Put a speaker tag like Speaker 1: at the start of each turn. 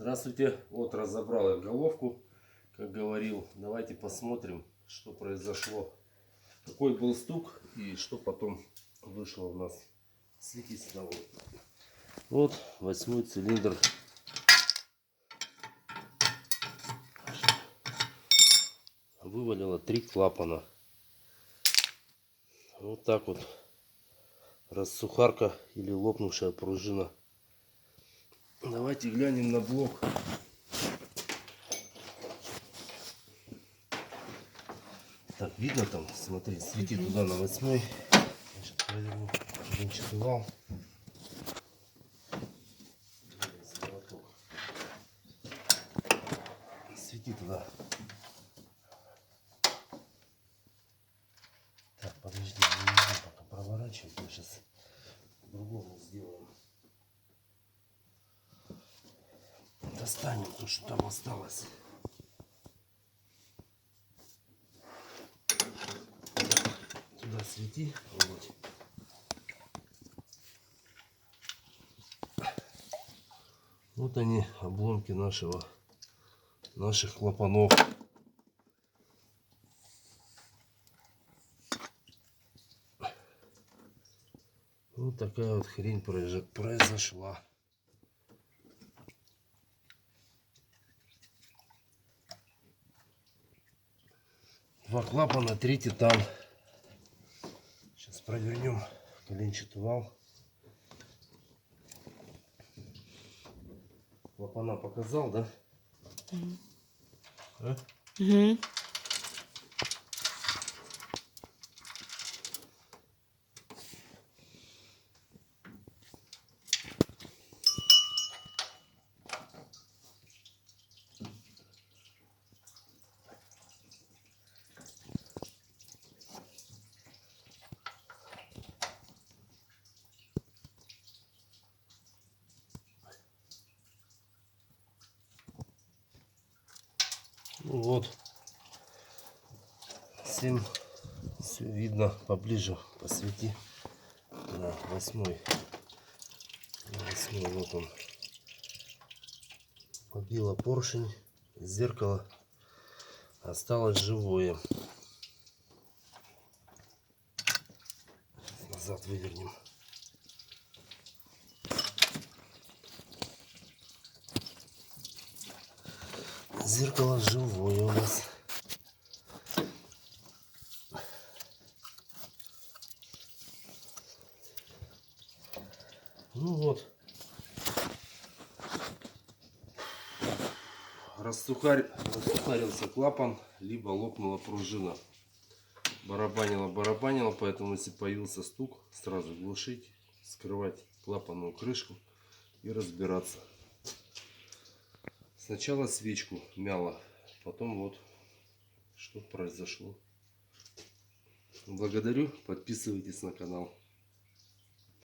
Speaker 1: Здравствуйте. Вот разобрал я головку, как говорил. Давайте посмотрим, что произошло. Какой был стук и что потом вышло у нас. Светите на вот 8-й цилиндр. Вывалило 3 клапана. Вот так вот. Рассухарка или лопнувшая пружина. Давайте глянем на блок. Так, видно там, смотри, светит туда на 8-й. Сейчас проверну вал. Свети туда. Так, подожди, не нужно пока проворачивать. Мы сейчас по-другому сделаем. Достанем то, что там осталось. Туда свети. Вот. Вот они, обломки наших клапанов. Вот такая вот хрень произошла. Два клапана, 3 там. Сейчас провернем коленчатый вал. Клапана показал, да? А?
Speaker 2: Угу.
Speaker 1: Ну вот. Всем все видно поближе. Посвети. Да, 8-й. 8-й, вот он. Побила поршень. Зеркало осталось живое. Назад вывернем. Зеркало живое у нас. Ну вот. Рассухарился клапан, либо лопнула пружина. Барабанила, поэтому если появился стук, сразу глушить, скрывать клапанную крышку и разбираться. Сначала свечку мяло, потом вот что произошло. Благодарю, подписывайтесь на канал.